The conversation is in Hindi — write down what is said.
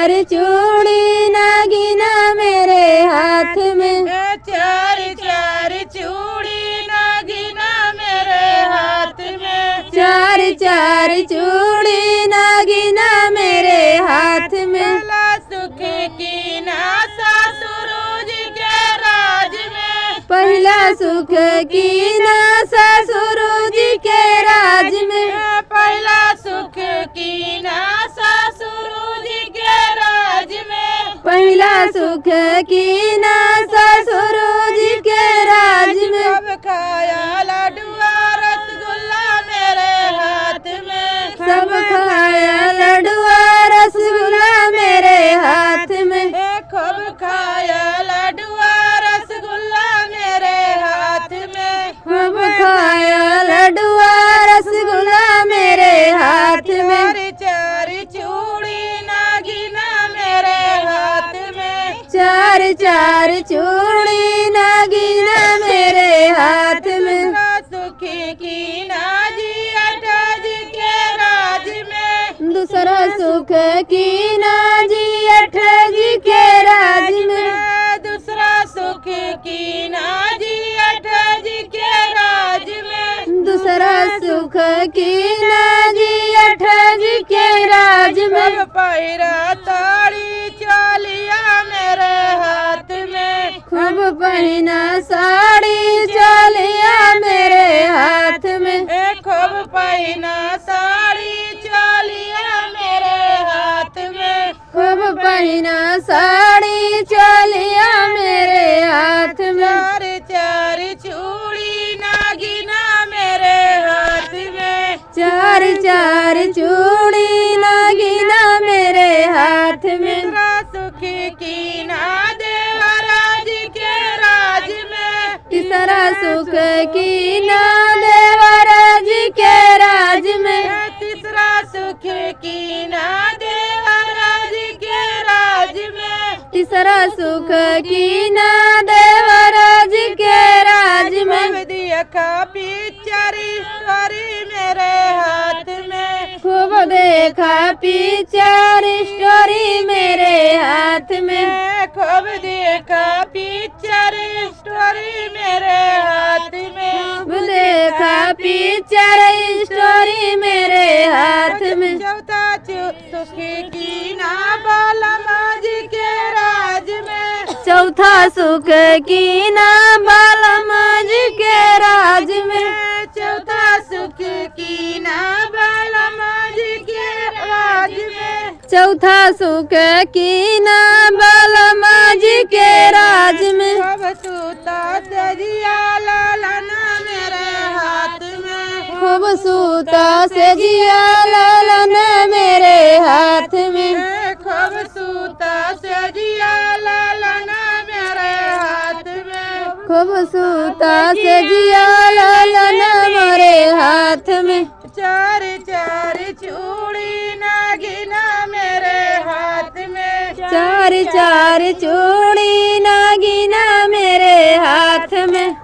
चार चूड़ी नागिना मेरे हाथ में, चार चार चूड़ी नागिना मेरे हाथ में, चार चार चूड़ी नागिना मेरे हाथ में। पहला सुख की ना ससुर जी के राज में, पहला सुख की ना ससुर जी के राज में, पहला सुख की ना ससुर जी के राज में, पहला सुख की ना ससुर जी के राज में। सब खाया लड्डुआ रसगुल्ला मेरे हाथ में, सब खाया लड्डुआ रसगुल्ला मेरे हाथ में, खूब खाया लड्डुआ रसगुल्ला मेरे हाथ में, खूब खाया लड्डुआ रसगुल्ला मेरे हाथ में। चार चार चूड़ी नागिना मेरे हाथ में, चार चार चूड़ी नागिना मेरे हाथ में। सुखी की नाजी अटाजी के राज में, दूसरा सुख की नाजी अठ जी के राज में, दूसरा सुख की नाजी अटाजी के राज में, दूसरा सुख की नाजी अठ जी के राज में। पहिरा ताड़ी चलिया मेरे हाथ में, खूब पहना साड़ी चलिया मेरे हाथ में, खूब पहिना साड़ी चलिया मेरे हाथ में, खूब पहना साड़ी चलिया मेरे हाथ में। चार चार चूड़ी नागिना मेरे हाथ में, चार चार चूड़ी नागिना मेरे हाथ में। सुखी की ना देवराज के राज में, तीसरा सुख की ना देवराज के राज में, तीसरा सुख की ना देवराज के राज में, तीसरा सुख की ना देवराज के राज में। देखा पिक्चर स्टोरी मेरे हाथ में, खूब देखा पिक्चर स्टोरी मेरे हाथ में, खूब देखा पिक्चर स्टोरी मेरे हाथ में, खूब देखा पिक्चर स्टोरी मेरे हाथ में। चौथा सुखी की ना बालमा जी के राज में, चौथा सुख की ना बालमा जी के राज में, चौथा सुख की ना बालमा जी के राज में, चौथा सुख की ना बालमा जी के राज में। खूब सूता सजिया लालना मेरे हाथ में, खूब सूता से जिया लालन मेरे हाथ में, खूब सूता सजिया लालना मेरे हाथ में, खूब सूता से जिया लालन मेरे हाथ में। चार चार चूड़ी नागिना मेरे हाथ में, चार चार चूड़ी नागिना मेरे हाथ में।